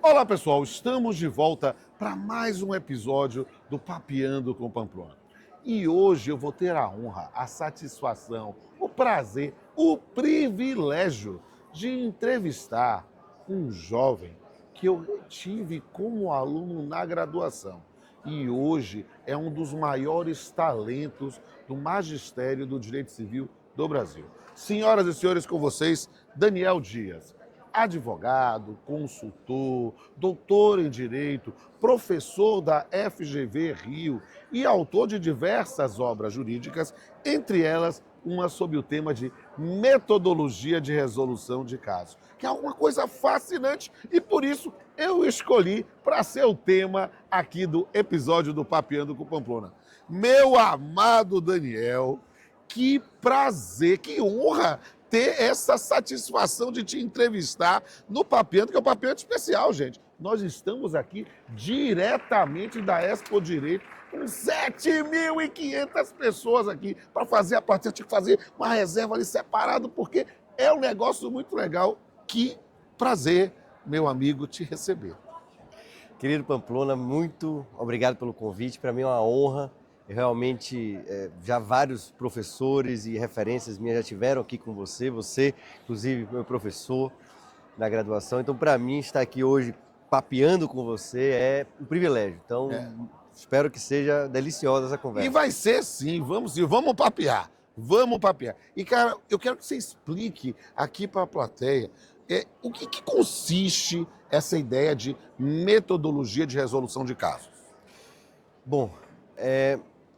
Olá pessoal, estamos de volta para mais um episódio do Papeando com Pamplona. E hoje eu vou ter a honra, a satisfação, o prazer, o privilégio de entrevistar um jovem que eu tive como aluno na graduação. E hoje é um dos maiores talentos do magistério do direito civil do Brasil. Senhoras e senhores, com vocês, Daniel Dias. Advogado, consultor, doutor em Direito, professor da FGV Rio e autor de diversas obras jurídicas, entre elas uma sob o tema de metodologia de resolução de casos, que é uma coisa fascinante e por isso eu escolhi para ser o tema aqui do episódio do Papeando com Pamplona. Meu amado Daniel, que prazer, que honra ter essa satisfação de te entrevistar no Papeando, que é o Papeando especial, gente. Nós estamos aqui diretamente da Expo Direito, com 7.500 pessoas aqui para fazer a partida. Eu tinha que fazer uma reserva ali separado, porque é um negócio muito legal. Que prazer, meu amigo, te receber. Querido Pamplona, muito obrigado pelo convite. Para mim é uma honra. Realmente, já vários professores e referências minhas já estiveram aqui com você, inclusive, meu professor na graduação. Então, para mim, estar aqui hoje papeando com você é um privilégio. Então, espero que seja deliciosa essa conversa. E vai ser sim, vamos papear. Vamos papear. E, cara, eu quero que você explique aqui para a plateia o que consiste essa ideia de metodologia de resolução de casos. Bom,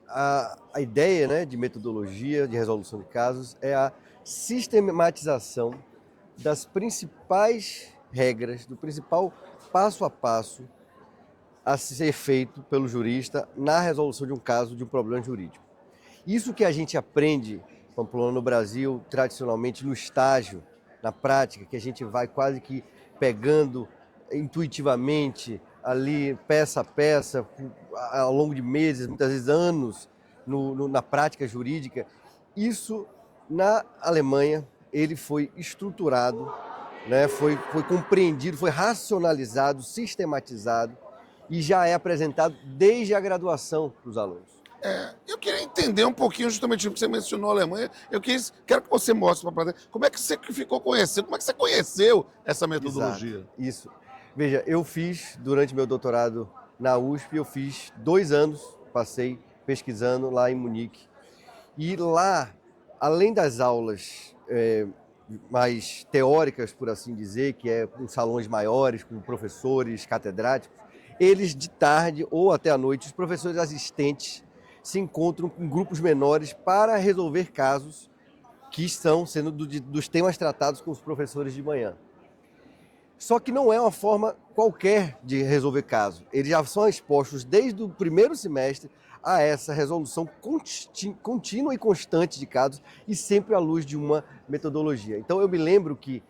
a ideia, né, de metodologia de resolução de casos é a sistematização das principais regras, do principal passo a passo a ser feito pelo jurista na resolução de um caso, de um problema jurídico. Isso que a gente aprende, Pamplona, no Brasil, tradicionalmente no estágio, na prática, que a gente vai quase que pegando intuitivamente, ali peça a peça, ao longo de meses, muitas vezes anos, na prática jurídica. Isso, na Alemanha, ele foi estruturado, né, foi compreendido, foi racionalizado, sistematizado e já é apresentado desde a graduação para os alunos. Eu queria entender um pouquinho, justamente o que você mencionou a Alemanha. Quero que você mostre para a plateia como é que você ficou conhecendo, como é que você conheceu essa metodologia. Exato, isso. Veja, eu fiz, durante meu doutorado na USP, eu fiz 2 anos, passei pesquisando lá em Munique. E lá, além das aulas mais teóricas, por assim dizer, que é com salões maiores, com professores catedráticos, eles de tarde ou até à noite, os professores assistentes se encontram em grupos menores para resolver casos que estão sendo dos temas tratados com os professores de manhã. Só que não é uma forma qualquer de resolver caso. Eles já são expostos desde o primeiro semestre a essa resolução contínua e constante de casos e sempre à luz de uma metodologia. Então eu me lembro que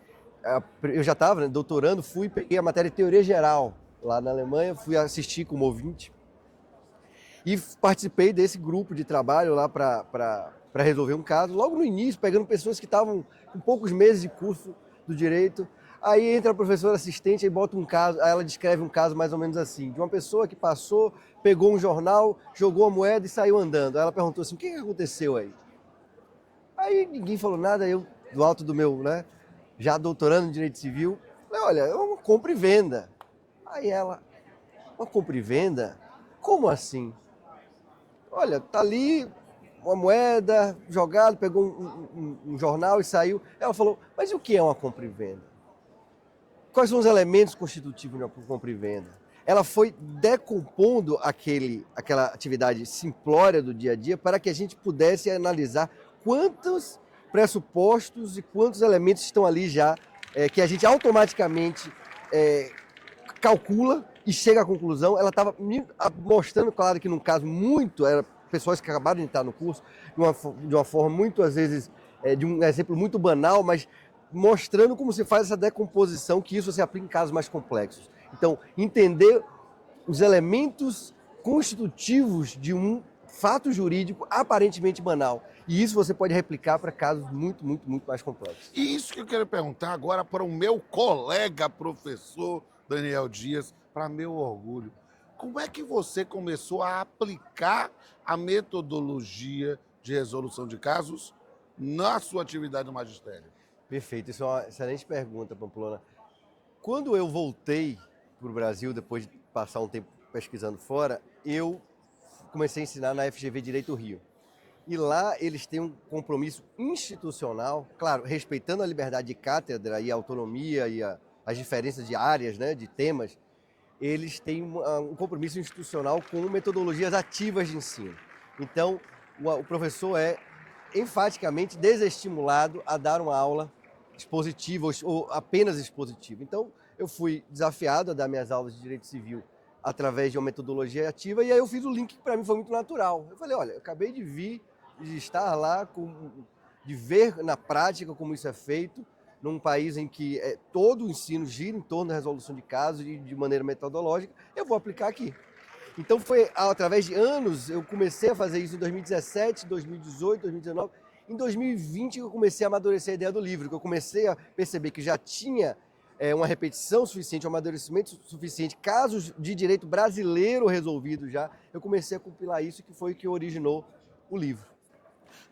eu já estava doutorando, peguei a matéria de teoria geral lá na Alemanha, fui assistir como ouvinte e participei desse grupo de trabalho lá para resolver um caso. Logo no início, pegando pessoas que estavam com poucos meses de curso do direito. Aí entra a professora assistente e bota um caso, aí ela descreve um caso mais ou menos assim, de uma pessoa que passou, pegou um jornal, jogou a moeda e saiu andando. Aí ela perguntou assim, o que aconteceu aí? Aí ninguém falou nada, eu, do alto do meu, né, já doutorando em Direito Civil, falei, olha, é uma compra e venda. Aí ela, uma compra e venda? Como assim? Olha, tá ali uma moeda, jogado, pegou um jornal e saiu. Ela falou, mas o que é uma compra e venda? Quais são os elementos constitutivos de uma compra e venda? Ela foi decompondo aquela atividade simplória do dia a dia para que a gente pudesse analisar quantos pressupostos e quantos elementos estão ali já, que a gente automaticamente calcula e chega à conclusão. Ela estava mostrando, claro que num caso era pessoas que acabaram de entrar no curso, de uma forma muito, às vezes, de um exemplo muito banal, mas mostrando como se faz essa decomposição, que isso se aplica em casos mais complexos. Então, entender os elementos constitutivos de um fato jurídico aparentemente banal. E isso você pode replicar para casos muito, muito, muito mais complexos. E isso que eu quero perguntar agora para o meu colega professor Daniel Dias, para meu orgulho. Como é que você começou a aplicar a metodologia de resolução de casos na sua atividade no magistério? Perfeito, isso é uma excelente pergunta, Pamplona. Quando eu voltei para o Brasil, depois de passar um tempo pesquisando fora, eu comecei a ensinar na FGV Direito Rio. E lá eles têm um compromisso institucional, claro, respeitando a liberdade de cátedra e a autonomia e as diferenças de áreas, né, de temas, eles têm um compromisso institucional com metodologias ativas de ensino. Então, o professor é enfaticamente desestimulado a dar uma aula expositiva ou apenas expositiva. Então, eu fui desafiado a dar minhas aulas de Direito Civil através de uma metodologia ativa e aí eu fiz o link que para mim foi muito natural. Eu falei, olha, eu acabei de estar lá, de ver na prática como isso é feito, num país em que todo o ensino gira em torno da resolução de casos e de maneira metodológica, eu vou aplicar aqui. Então foi através de anos, eu comecei a fazer isso em 2017, 2018, 2019. Em 2020 eu comecei a amadurecer a ideia do livro, que eu comecei a perceber que já tinha uma repetição suficiente, um amadurecimento suficiente, casos de direito brasileiro resolvidos já. Eu comecei a compilar isso, que foi o que originou o livro.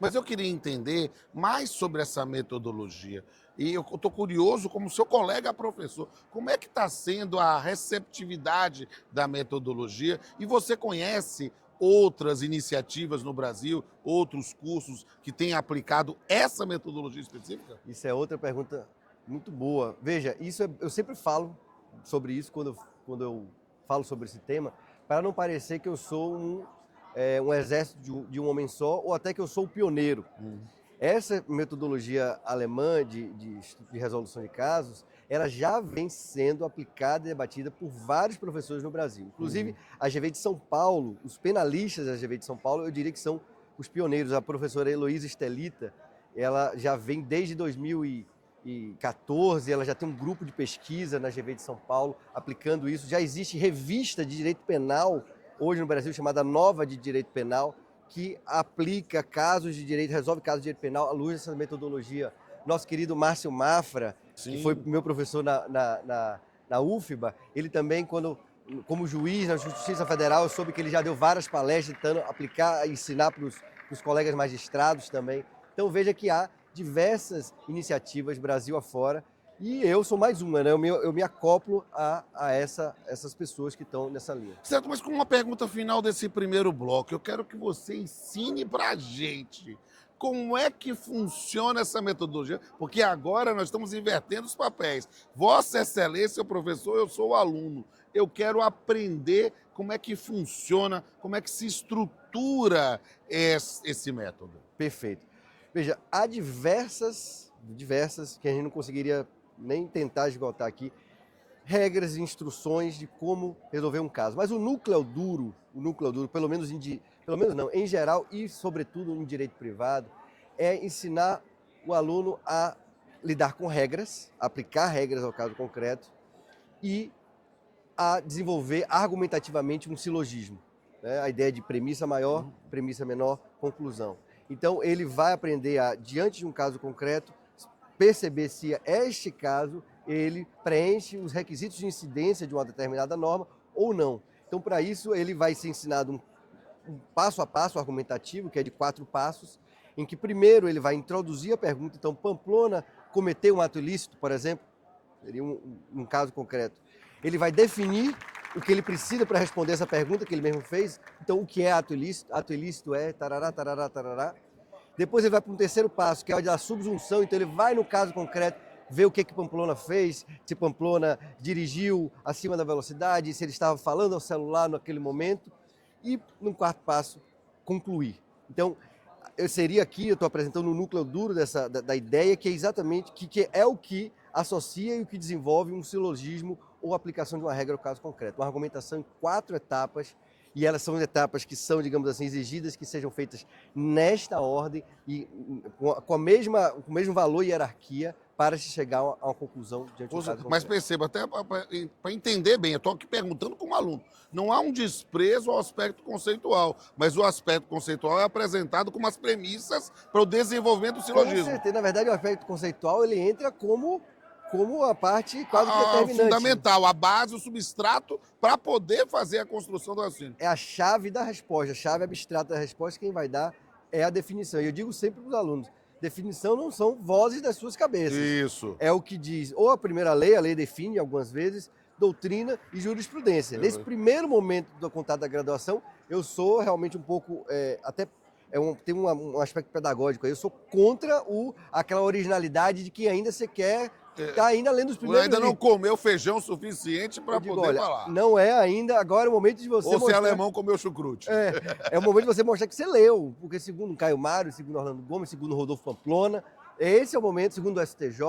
Mas eu queria entender mais sobre essa metodologia. E eu estou curioso, como seu colega professor, como é que está sendo a receptividade da metodologia? E você conhece outras iniciativas no Brasil, outros cursos que têm aplicado essa metodologia específica? Isso é outra pergunta muito boa. Veja, eu sempre falo sobre isso quando eu falo sobre esse tema, para não parecer que eu sou um exército de um homem só, ou até que eu sou o pioneiro. Essa metodologia alemã de resolução de casos, ela já vem sendo aplicada e debatida por vários professores no Brasil. Inclusive, a GV de São Paulo, os penalistas da GV de São Paulo, eu diria que são os pioneiros. A professora Heloísa Estelita, ela já vem desde 2014, ela já tem um grupo de pesquisa na GV de São Paulo aplicando isso. Já existe revista de direito penal hoje no Brasil, chamada Nova de Direito Penal, que aplica casos de direito, resolve casos de direito penal à luz dessa metodologia. Nosso querido Márcio Mafra, Sim. que foi meu professor na UFBA, ele também, como juiz na Justiça Federal, eu soube que ele já deu várias palestras tentando aplicar, ensinar para os colegas magistrados também. Então veja que há diversas iniciativas Brasil afora, e eu sou mais uma, né? Eu me acoplo a essas pessoas que estão nessa linha. Certo, mas com uma pergunta final desse primeiro bloco, eu quero que você ensine para a gente como é que funciona essa metodologia, porque agora nós estamos invertendo os papéis. Vossa Excelência é o professor, eu sou o aluno. Eu quero aprender como é que funciona, como é que se estrutura esse método. Perfeito. Veja, há diversas, que a gente não conseguiria nem tentar esgotar aqui, regras e instruções de como resolver um caso. Mas o núcleo duro, pelo menos não, em geral e sobretudo em direito privado, é ensinar o aluno a lidar com regras, aplicar regras ao caso concreto e a desenvolver argumentativamente um silogismo, né? A ideia de premissa maior, premissa menor, conclusão. Então ele vai aprender a, diante de um caso concreto, perceber se este caso ele preenche os requisitos de incidência de uma determinada norma ou não. Então, para isso, ele vai ser ensinado um passo a passo argumentativo, que é de 4 passos, em que primeiro ele vai introduzir a pergunta. Então, Pamplona cometeu um ato ilícito, por exemplo, seria um caso concreto. Ele vai definir o que ele precisa para responder essa pergunta que ele mesmo fez. Então, o que é ato ilícito? Ato ilícito é tarará, tarará, tarará. Depois ele vai para um terceiro passo, que é o da subsunção. Então ele vai no caso concreto, ver o que Pamplona fez, se Pamplona dirigiu acima da velocidade, se ele estava falando ao celular naquele momento. E no quarto passo, concluir. Então, eu estou apresentando o núcleo duro da ideia, que é exatamente que é o que associa e o que desenvolve um silogismo ou aplicação de uma regra ao caso concreto. Uma argumentação em 4 etapas, e elas são etapas que são, digamos assim, exigidas que sejam feitas nesta ordem e com o mesmo valor e hierarquia para se chegar a uma conclusão diante do caso concreto. Mas perceba, até para entender bem, eu estou aqui perguntando como aluno, não há um desprezo ao aspecto conceitual, mas o aspecto conceitual é apresentado como as premissas para o desenvolvimento do silogismo. Com certeza, na verdade, o aspecto conceitual ele entra como como a parte quase que determinante. Fundamental, a base, o substrato, para poder fazer a construção do raciocínio. É a chave da resposta, a chave abstrata da resposta, quem vai dar é a definição. E eu digo sempre para os alunos, definição não são vozes das suas cabeças. Isso. É o que diz ou a primeira lei, a lei define algumas vezes, doutrina e jurisprudência. Nesse primeiro momento do contato da graduação, eu sou realmente um pouco, tem um aspecto pedagógico aí, eu sou contra aquela originalidade de que ainda você quer, tá ainda lendo os primeiros ainda não livros. comeu feijão suficiente para poder falar. Não é ainda, agora é o momento de você Ou mostrar... se alemão comeu chucrute. É o momento de você mostrar que você leu, porque segundo Caio Mário, segundo Orlando Gomes, segundo Rodolfo Pamplona, esse é o momento, segundo o STJ,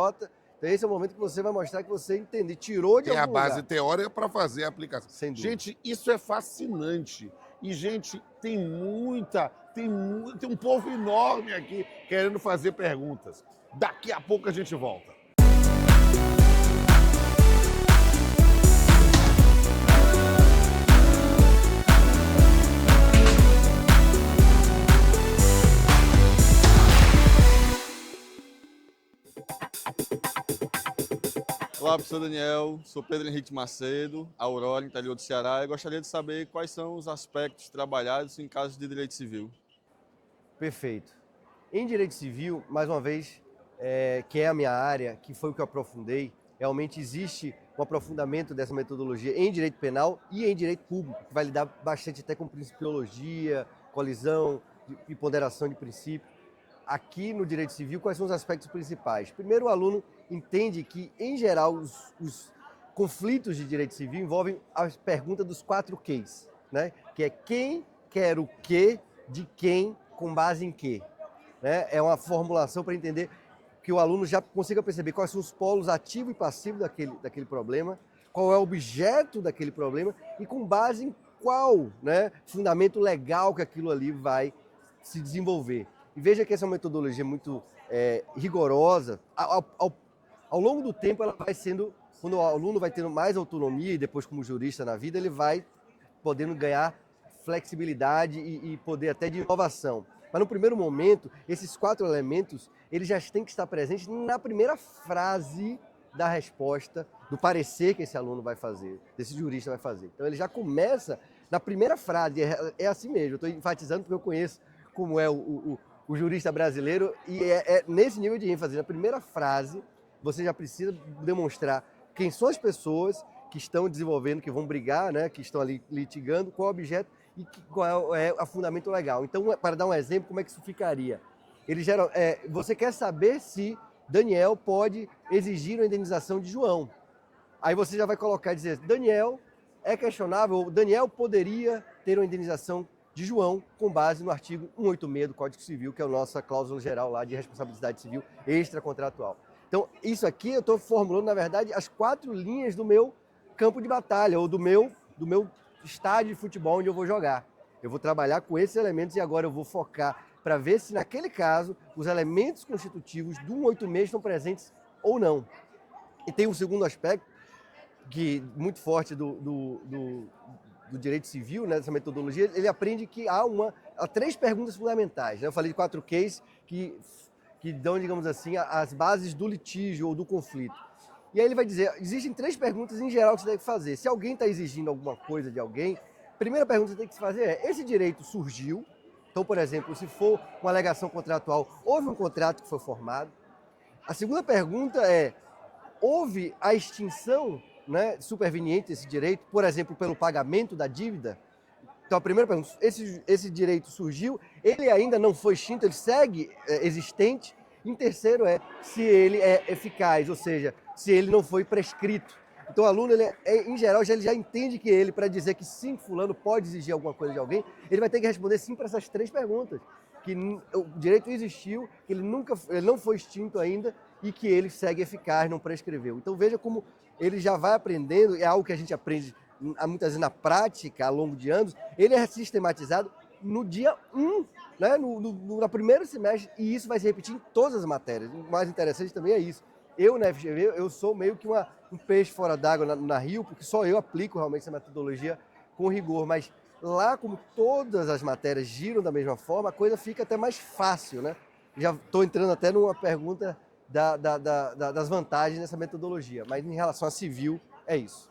então esse é o momento que você vai mostrar que você entende, tirou de Tem algum a base lugar. teórica para fazer a aplicação. Sem dúvida. Gente, isso é fascinante. E, gente, tem um povo enorme aqui querendo fazer perguntas. Daqui a pouco a gente volta. Olá, professor Daniel. Sou Pedro Henrique Macedo, Aurora, interior do Ceará. Eu gostaria de saber quais são os aspectos trabalhados em casos de direito civil. Perfeito. Em direito civil, mais uma vez, que é a minha área, que foi o que eu aprofundei, realmente existe um aprofundamento dessa metodologia em direito penal e em direito público, que vai lidar bastante até com principiologia, colisão e ponderação de princípios. Aqui no direito civil, quais são os aspectos principais? Primeiro, o aluno entende que, em geral, os conflitos de direito civil envolvem a pergunta dos 4 Qs, né? Que é quem quer o quê, de quem, com base em quê. Né? É uma formulação para entender que o aluno já consiga perceber quais são os polos ativo e passivo daquele problema, qual é o objeto daquele problema e com base em qual, né, fundamento legal que aquilo ali vai se desenvolver. E veja que essa é uma metodologia muito rigorosa. Ao longo do tempo, ela vai sendo, quando o aluno vai tendo mais autonomia e depois como jurista na vida, ele vai podendo ganhar flexibilidade e poder até de inovação. Mas no primeiro momento, esses 4 elementos, eles já têm que estar presentes na primeira frase da resposta, do parecer que esse aluno vai fazer, desse jurista vai fazer. Então ele já começa na primeira frase, é assim mesmo, eu estou enfatizando porque eu conheço como é o jurista brasileiro e é nesse nível de ênfase. Na primeira frase, você já precisa demonstrar quem são as pessoas que estão desenvolvendo, que vão brigar, né, que estão ali litigando, qual é o objeto e qual é o fundamento legal. Então, para dar um exemplo, como é que isso ficaria? Você quer saber se Daniel pode exigir uma indenização de João. Aí você já vai colocar e dizer, Daniel é questionável, Daniel poderia ter uma indenização de João, com base no artigo 186 do Código Civil, que é a nossa cláusula geral lá de responsabilidade civil extracontratual. Então, isso aqui eu estou formulando, na verdade, as 4 linhas do meu campo de batalha, ou do meu estádio de futebol onde eu vou jogar. Eu vou trabalhar com esses elementos e agora eu vou focar para ver se, naquele caso, os elementos constitutivos do 186 estão presentes ou não. E tem um segundo aspecto, que muito forte do direito civil, né, dessa metodologia, ele aprende que há 3 perguntas fundamentais. Né? Eu falei de 4 cases que dão, digamos assim, as bases do litígio ou do conflito. E aí ele vai dizer, existem 3 perguntas em geral que você deve fazer. Se alguém está exigindo alguma coisa de alguém, a primeira pergunta que você tem que se fazer é, esse direito surgiu? Então, por exemplo, se for uma alegação contratual, houve um contrato que foi formado? A segunda pergunta é, houve a extinção, né, superveniente desse direito, por exemplo, pelo pagamento da dívida? Então, a primeira pergunta, esse direito surgiu, ele ainda não foi extinto, ele segue existente. Em terceiro se ele é eficaz, ou seja, se ele não foi prescrito. Então, o aluno, em geral, ele já entende que ele, para dizer que sim, fulano pode exigir alguma coisa de alguém, ele vai ter que responder sim para essas 3 perguntas. Que o direito existiu, que ele não foi extinto ainda e que ele segue eficaz, não prescreveu. Então, veja como ele já vai aprendendo, é algo que a gente aprende muitas vezes na prática, ao longo de anos, ele é sistematizado no dia 1, né, no primeiro semestre, e isso vai se repetir em todas as matérias. O mais interessante também é isso. Eu, na FGV, eu sou meio que um peixe fora d'água na Rio, porque só eu aplico realmente essa metodologia com rigor, mas lá, como todas as matérias giram da mesma forma, a coisa fica até mais fácil, né? Já estou entrando até numa pergunta das vantagens dessa metodologia. Mas em relação a civil, é isso.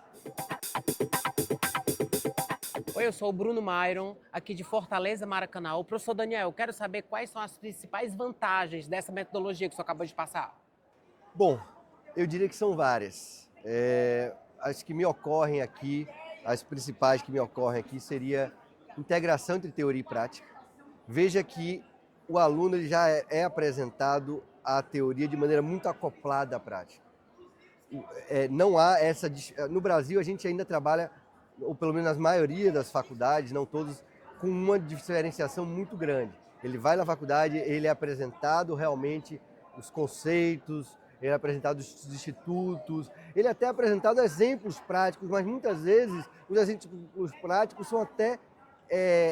Oi, eu sou o Bruno Myron, aqui de Fortaleza, Maracanã. O professor Daniel, eu quero saber quais são as principais vantagens dessa metodologia que o senhor acabou de passar. Bom, eu diria que são várias. As que me ocorrem aqui, as principais que me ocorrem aqui seria integração entre teoria e prática. Veja que o aluno ele já é apresentado à teoria de maneira muito acoplada à prática. Não há essa... No Brasil, a gente ainda trabalha, ou pelo menos na maioria das faculdades, não todos, com uma diferenciação muito grande. Ele vai na faculdade, ele é apresentado realmente os conceitos, ele é apresentado os institutos, ele é até apresentado exemplos práticos, mas muitas vezes os exemplos práticos são até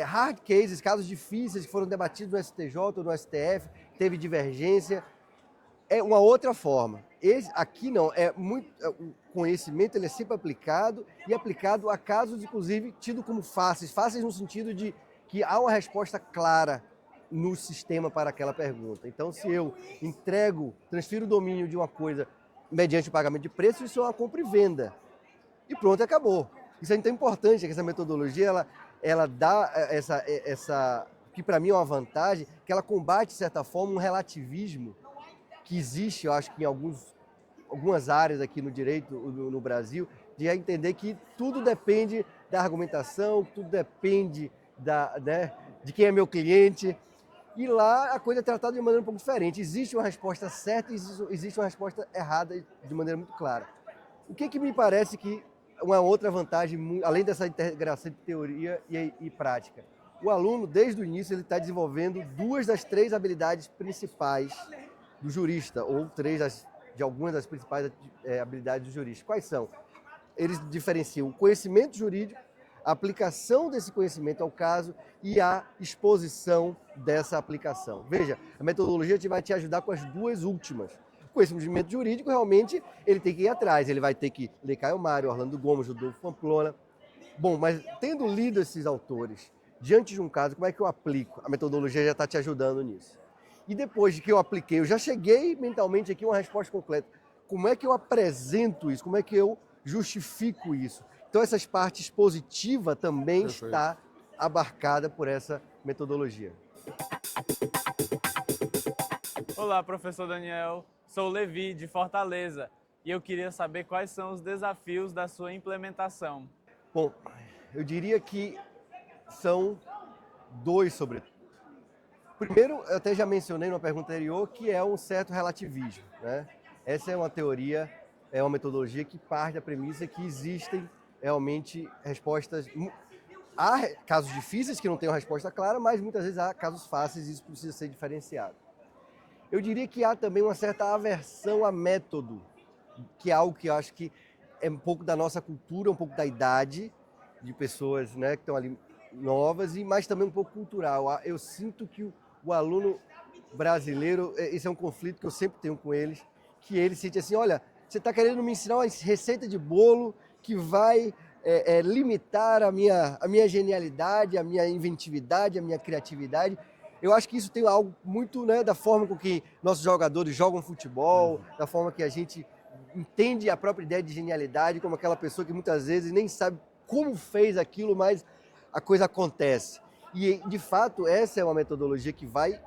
hard cases, casos difíceis que foram debatidos no STJ ou no STF, teve divergência. É uma outra forma. Aqui não, o conhecimento ele é sempre aplicado e aplicado a casos, inclusive, tido como fáceis no sentido de que há uma resposta clara no sistema para aquela pergunta. Então, se eu transfiro o domínio de uma coisa mediante o pagamento de preço, isso é uma compra e venda. E pronto, acabou. Isso é então importante, que essa metodologia, ela dá que para mim é uma vantagem, que ela combate, de certa forma, um relativismo que existe, eu acho que em algumas áreas aqui no direito no Brasil, de entender que tudo depende da argumentação, tudo depende de quem é meu cliente. E lá a coisa é tratada de maneira um pouco diferente. Existe uma resposta certa e existe uma resposta errada de maneira muito clara. O que me parece que uma outra vantagem, além dessa integração de teoria e prática? O aluno, desde o início, ele está desenvolvendo 2 das 3 habilidades principais do jurista, ou 3 de algumas das principais habilidades do jurista. Quais são? Eles diferenciam o conhecimento jurídico, a aplicação desse conhecimento ao caso e a exposição dessa aplicação. Veja, a metodologia vai te ajudar com as 2 últimas. O conhecimento jurídico, realmente, ele tem que ir atrás, ele vai ter que ler Caio Mário, Orlando Gomes, Rodolfo Pamplona. Bom, mas tendo lido esses autores, diante de um caso, como é que eu aplico? A metodologia já está te ajudando nisso. E depois de que eu apliquei, eu já cheguei mentalmente aqui a uma resposta completa. Como é que eu apresento isso? Como é que eu justifico isso? Então, essas partes positivas também está abarcada por essa metodologia. Olá, professor Daniel. Sou o Levi, de Fortaleza, e eu queria saber quais são os desafios da sua implementação. Bom, eu diria que são 2, sobretudo. Primeiro, eu até já mencionei numa pergunta anterior, que é um certo relativismo, né? Essa é uma teoria, é uma metodologia que parte da premissa que existem realmente respostas. Há casos difíceis que não têm uma resposta clara, mas muitas vezes há casos fáceis e isso precisa ser diferenciado. Eu diria que há também uma certa aversão a método, que é algo que eu acho que é um pouco da nossa cultura, um pouco da idade de pessoas, né, que estão ali novas, mas também um pouco cultural. Eu sinto que o aluno brasileiro, esse é um conflito que eu sempre tenho com eles, que ele sente assim, olha, você está querendo me ensinar uma receita de bolo que vai limitar a minha genialidade, a minha inventividade, a minha criatividade. Eu acho que isso tem algo muito, né, da forma com que nossos jogadores jogam futebol, da forma que a gente entende a própria ideia de genialidade, como aquela pessoa que muitas vezes nem sabe como fez aquilo, mas a coisa acontece. E, de fato, essa é uma metodologia que vai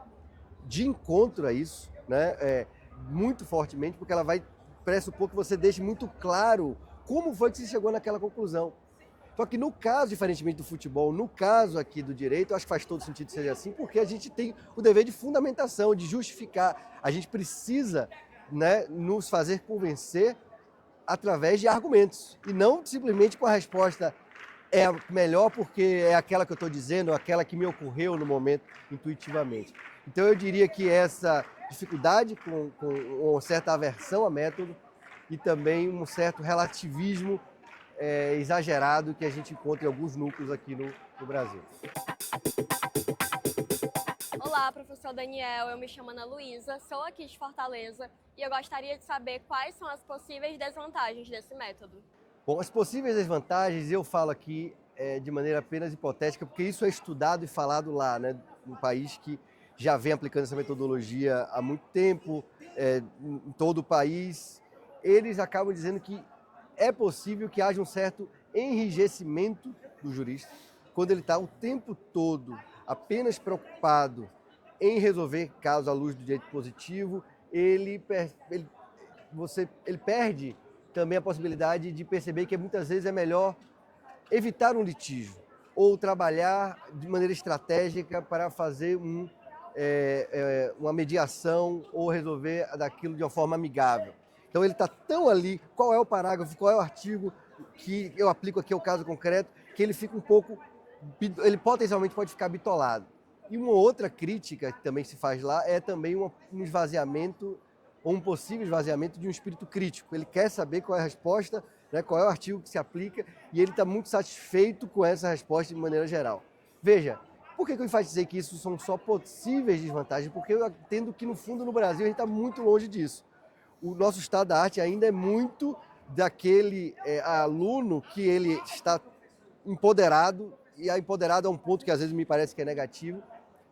de encontro a isso, né, muito fortemente, porque ela vai pressupor que você deixe muito claro como foi que você chegou naquela conclusão. Só que no caso, diferentemente do futebol, no caso aqui do direito, eu acho que faz todo sentido ser assim, porque a gente tem o dever de fundamentação, de justificar. A gente precisa, né, nos fazer convencer através de argumentos, e não simplesmente com a resposta é melhor porque é aquela que eu estou dizendo, aquela que me ocorreu no momento intuitivamente. Então eu diria que essa dificuldade com uma certa aversão a método e também um certo relativismo exagerado que a gente encontra em alguns núcleos aqui no Brasil. Olá, professor Daniel, eu me chamo Ana Luísa, sou aqui de Fortaleza e eu gostaria de saber quais são as possíveis desvantagens desse método. Bom, as possíveis desvantagens eu falo aqui de maneira apenas hipotética, porque isso é estudado e falado lá, né, num país que já vem aplicando essa metodologia há muito tempo, em todo o país, eles acabam dizendo que é possível que haja um certo enrijecimento do jurista, quando ele está o tempo todo apenas preocupado em resolver casos à luz do direito positivo, ele perde também a possibilidade de perceber que muitas vezes é melhor evitar um litígio ou trabalhar de maneira estratégica para fazer uma mediação ou resolver daquilo de uma forma amigável. Então ele está tão ali, qual é o parágrafo, qual é o artigo que eu aplico aqui ao caso concreto, que ele fica um pouco, ele potencialmente pode ficar bitolado. E uma outra crítica que também se faz lá é também um esvaziamento, ou um possível esvaziamento de um espírito crítico. Ele quer saber qual é a resposta, né, qual é o artigo que se aplica, e ele está muito satisfeito com essa resposta de maneira geral. Veja, por que eu enfatizei que isso são só possíveis desvantagens? Porque eu entendo que, no fundo, no Brasil, a gente está muito longe disso. O nosso estado da arte ainda é muito daquele aluno que ele está empoderado, e empoderado é um ponto que às vezes me parece que é negativo,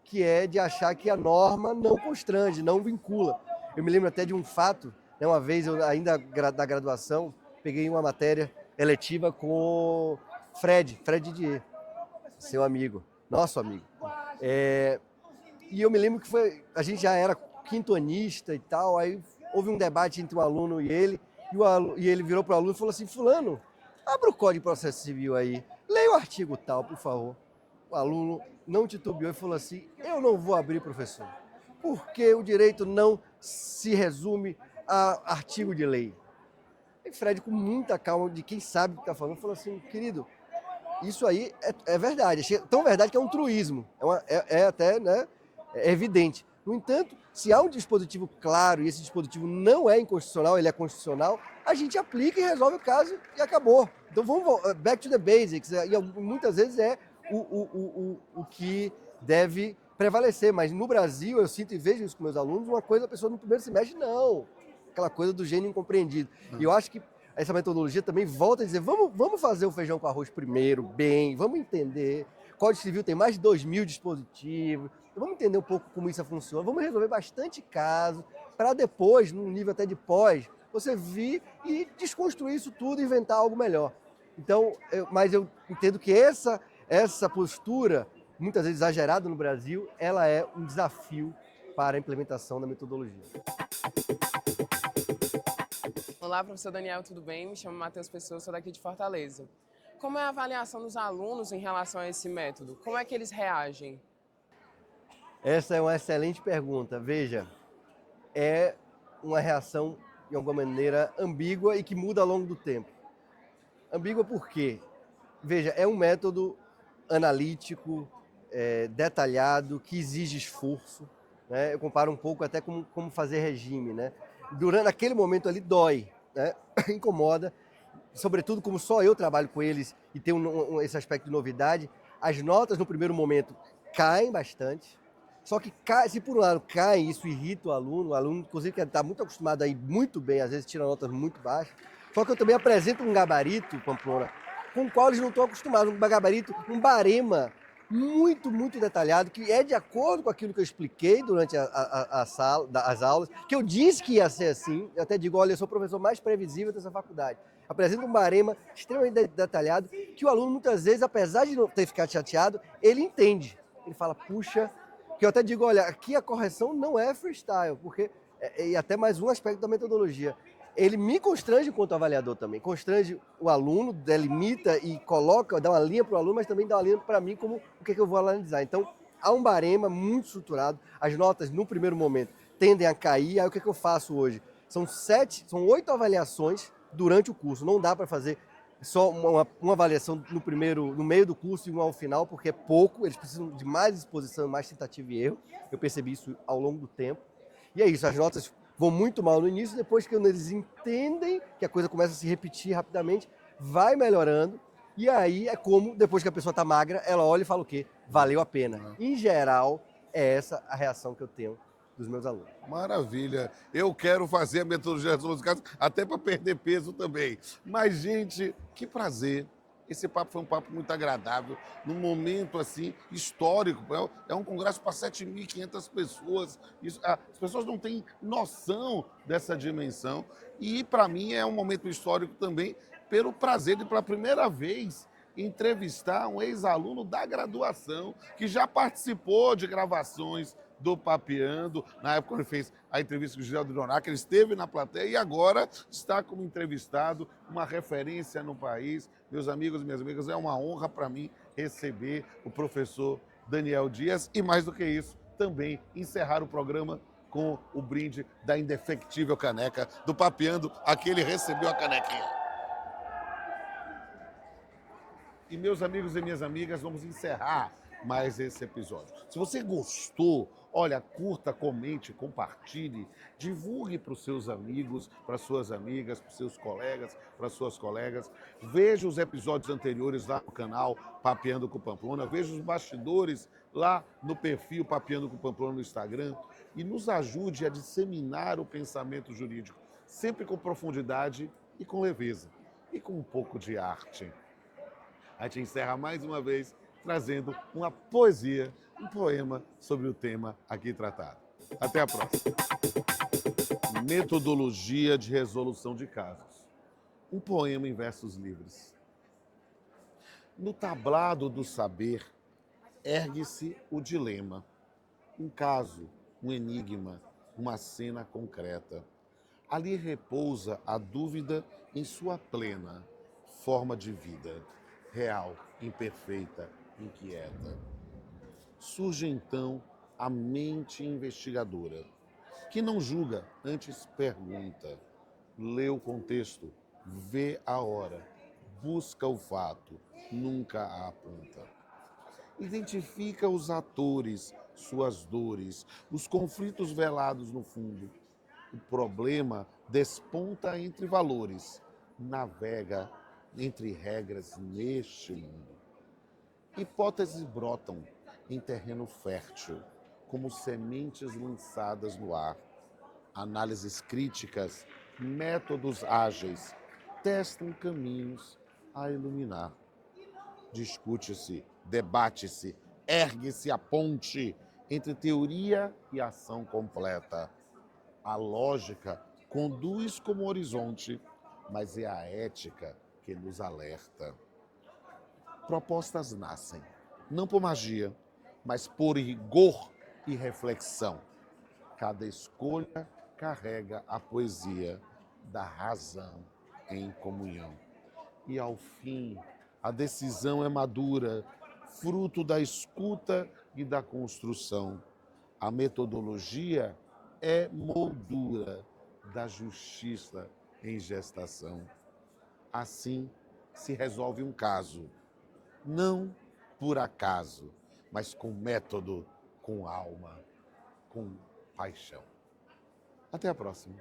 que é de achar que a norma não constrange, não vincula. Eu me lembro até de um fato, né, uma vez, eu ainda da graduação, peguei uma matéria eletiva com Fred Didier, seu amigo, nosso amigo. E eu me lembro que a gente já era quintonista e tal, aí houve um debate entre um aluno e ele, e ele virou para o aluno e falou assim: fulano, abra o Código de Processo Civil aí, leia o artigo tal, por favor. O aluno não titubeou e falou assim: eu não vou abrir, professor, porque o direito não se resume a artigo de lei. E Fred, com muita calma, de quem sabe o que está falando, falou assim: querido, isso aí é verdade, tão verdade que é um truísmo, até, né, é evidente. No entanto, se há um dispositivo claro e esse dispositivo não é inconstitucional, ele é constitucional, a gente aplica e resolve o caso e acabou. Então vamos back to the basics, e muitas vezes é o que deve prevalecer, mas no Brasil eu sinto e vejo isso com meus alunos, uma coisa a pessoa no primeiro semestre não, aquela coisa do gênio incompreendido. E eu acho que essa metodologia também volta a dizer, vamos fazer o feijão com arroz primeiro, bem, vamos entender. O Código Civil tem mais de 2.000 dispositivos, vamos entender um pouco como isso funciona, vamos resolver bastante casos, para depois, num nível até de pós, você vir e desconstruir isso tudo e inventar algo melhor. Então, mas eu entendo que essa postura, muitas vezes exagerada no Brasil, ela é um desafio para a implementação da metodologia. Olá, professor Daniel, tudo bem? Me chamo Matheus Pessoa, sou daqui de Fortaleza. Como é a avaliação dos alunos em relação a esse método? Como é que eles reagem? Essa é uma excelente pergunta. Veja, é uma reação, de alguma maneira, ambígua e que muda ao longo do tempo. Ambígua por quê? Veja, é um método analítico, detalhado, que exige esforço, né? Eu comparo um pouco até como fazer regime, né? Durante aquele momento ali dói, né? Incomoda, sobretudo como só eu trabalho com eles e tenho esse aspecto de novidade, as notas no primeiro momento caem bastante, só que se por um lado cai, isso irrita o aluno inclusive que está muito acostumado a ir muito bem, às vezes tira notas muito baixas, só que eu também apresento um gabarito, Pamplona, com o qual eles não estão acostumados, um gabarito, um barema muito, muito detalhado, que é de acordo com aquilo que eu expliquei durante as aulas, que eu disse que ia ser assim, eu até digo, olha, eu sou o professor mais previsível dessa faculdade. Apresento um barema extremamente detalhado, que o aluno muitas vezes, apesar de não ter ficado chateado, ele entende. Ele fala, puxa, que eu até digo, olha, aqui a correção não é freestyle, porque, e até mais um aspecto da metodologia, ele me constrange enquanto avaliador também, constrange o aluno, delimita e coloca, dá uma linha para o aluno, mas também dá uma linha para mim, como o que eu vou analisar. Então, há um barema muito estruturado, as notas no primeiro momento tendem a cair, aí o que eu faço hoje? São 8 avaliações durante o curso, não dá para fazer só uma avaliação no meio do curso e uma ao final, porque é pouco, eles precisam de mais exposição, mais tentativa e erro, eu percebi isso ao longo do tempo, e é isso, as notas vão muito mal no início, depois que eles entendem que a coisa começa a se repetir rapidamente, vai melhorando, e aí é como, depois que a pessoa está magra, ela olha e fala o quê? Valeu a pena. Em geral, é essa a reação que eu tenho dos meus alunos. Maravilha. Eu quero fazer a metodologia musicais até para perder peso também. Mas, gente, que prazer Esse papo foi um papo muito agradável, num momento assim histórico. É um congresso para 7.500 pessoas. As pessoas não têm noção dessa dimensão. E, para mim, é um momento histórico também, pelo prazer de, pela primeira vez, entrevistar um ex-aluno da graduação que já participou de gravações do Papeando, na época ele fez a entrevista com o Gisele Donac, ele esteve na plateia e agora está como entrevistado, uma referência no país. Meus amigos e minhas amigas, é uma honra para mim receber o professor Daniel Dias e, mais do que isso, também encerrar o programa com o brinde da indefectível caneca do Papeando. Aqui ele recebeu a canequinha. E, meus amigos e minhas amigas, vamos encerrar mais esse episódio. Se você gostou, olha, curta, comente, compartilhe, divulgue para os seus amigos, para as suas amigas, para os seus colegas, para as suas colegas. Veja os episódios anteriores lá no canal Papeando com Pamplona, veja os bastidores lá no perfil Papeando com Pamplona no Instagram e nos ajude a disseminar o pensamento jurídico, sempre com profundidade e com leveza, e com um pouco de arte. A gente encerra mais uma vez trazendo uma poesia, um poema sobre o tema aqui tratado. Até a próxima. Metodologia de resolução de casos. Um poema em versos livres. No tablado do saber, ergue-se o dilema. Um caso, um enigma, uma cena concreta. Ali repousa a dúvida em sua plena forma de vida, real, imperfeita, inquieta. Surge então a mente investigadora, que não julga, antes pergunta, lê o contexto, vê a hora, busca o fato, nunca a aponta. Identifica os atores, suas dores, os conflitos velados no fundo. O problema desponta entre valores, navega entre regras neste mundo. Hipóteses brotam em terreno fértil, como sementes lançadas no ar. Análises críticas, métodos ágeis, testam caminhos a iluminar. Discute-se, debate-se, ergue-se a ponte entre teoria e ação completa. A lógica conduz como horizonte, mas é a ética que nos alerta. Propostas nascem, não por magia, mas por rigor e reflexão. Cada escolha carrega a poesia da razão em comunhão. E ao fim, a decisão é madura, fruto da escuta e da construção. A metodologia é moldura da justiça em gestação. Assim se resolve um caso, não por acaso, mas com método, com alma, com paixão. Até a próxima.